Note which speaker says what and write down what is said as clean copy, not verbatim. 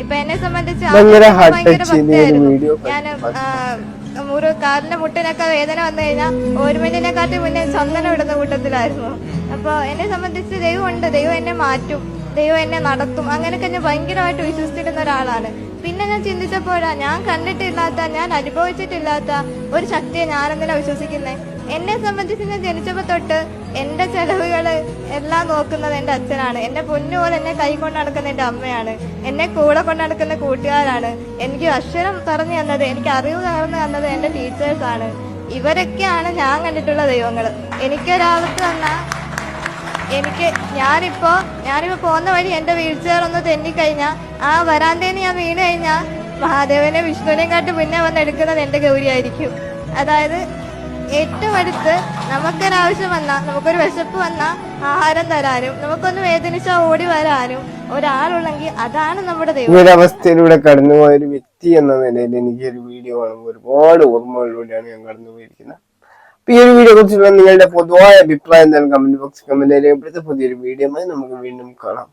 Speaker 1: ഇപ്പൊ എന്നെ സംബന്ധിച്ച് ഭയങ്കര ഭക്തിയായിരുന്നു. ഞാൻ ഒരു കാലിന്റെ മുട്ടിനൊക്കെ വേദന വന്നു കഴിഞ്ഞാൽ ഓർമെന്റിനെക്കാട്ടി മുന്നേ ചന്ദനം ഇടുന്ന കൂട്ടത്തിലായിരുന്നു. അപ്പൊ എന്നെ സംബന്ധിച്ച് ദൈവമുണ്ട്, ദൈവം എന്നെ മാറ്റും, ദൈവം എന്നെ നടത്തും, അങ്ങനെയൊക്കെ ഞാൻ ഭയങ്കരമായിട്ട് വിശ്വസിച്ചിരുന്ന ഒരാളാണ്. പിന്നെ ഞാൻ ചിന്തിച്ചപ്പോഴാ ഞാൻ കണ്ടിട്ടില്ലാത്ത, ഞാൻ അനുഭവിച്ചിട്ടില്ലാത്ത ഒരു ശക്തിയെ ഞാനെന്തിനാ വിശ്വസിക്കുന്നേ? എന്നെ സംബന്ധിച്ച് ഞാൻ ജനിച്ചപ്പോ തൊട്ട് എന്റെ ചെലവുകള് എല്ലാം നോക്കുന്നത് എന്റെ അച്ഛനാണ്. എന്റെ പൊന്നുപോലെ എന്നെ കൈ കൊണ്ട് നടക്കുന്ന എന്റെ അമ്മയാണ്. എന്നെ കൂടെ കൊണ്ട് നടക്കുന്ന കൂട്ടുകാരാണ്. എനിക്ക് അക്ഷരം പറഞ്ഞു തന്നത്, എനിക്ക് അറിവ് പകർന്നു തന്നത് എന്റെ ടീച്ചേഴ്സാണ്. ഇവരൊക്കെയാണ് ഞാൻ കണ്ടിട്ടുള്ള ദൈവങ്ങള്. എനിക്കൊരാപത്ത് വന്നാ ഞാനിപ്പോ പോകുന്ന വഴി എന്റെ വീൽ ചെയർ ഒന്ന് തെന്നിക്കഴിഞ്ഞാൽ ആ വരാന്തേന്ന് ഞാൻ വീണ് കഴിഞ്ഞാൽ മഹാദേവനെ വിഷ്ണുവിനെയും കാട്ടി മുന്നേ വന്ന് എടുക്കുന്നത് എന്റെ ഗൗരിയായിരിക്കും. അതായത് ഏറ്റവും അടുത്ത് നമുക്കൊരാവശ്യം വന്നാൽ, നമുക്കൊരു വിശപ്പ് വന്നാൽ ആഹാരം തരാനും, നമുക്കൊന്ന് വേദനിച്ചാൽ ഓടി വരാനും ഒരാളുള്ളെങ്കിൽ അതാണ് നമ്മുടെ ദൈവം.
Speaker 2: ഈ ഒരു അവസ്ഥയിലൂടെ കടന്നുപോയ ഒരു വ്യക്തി എന്ന നിലയിൽ എനിക്ക് ഒരു വീഡിയോ കാണുമ്പോൾ ഒരുപാട് ഓർമ്മകളിലൂടെയാണ് ഞാൻ കടന്നുപോയിരിക്കുന്നത്. അപ്പൊ ഈ ഒരു വീഡിയോ കുറിച്ചുള്ള നിങ്ങളുടെ പൊതുവായ അഭിപ്രായം എന്താണ് കമന്റ് ബോക്സ് കമന്റ് രേഖപ്പെടുത്തി പുതിയൊരു വീഡിയോ നമുക്ക് വീണ്ടും കാണാം.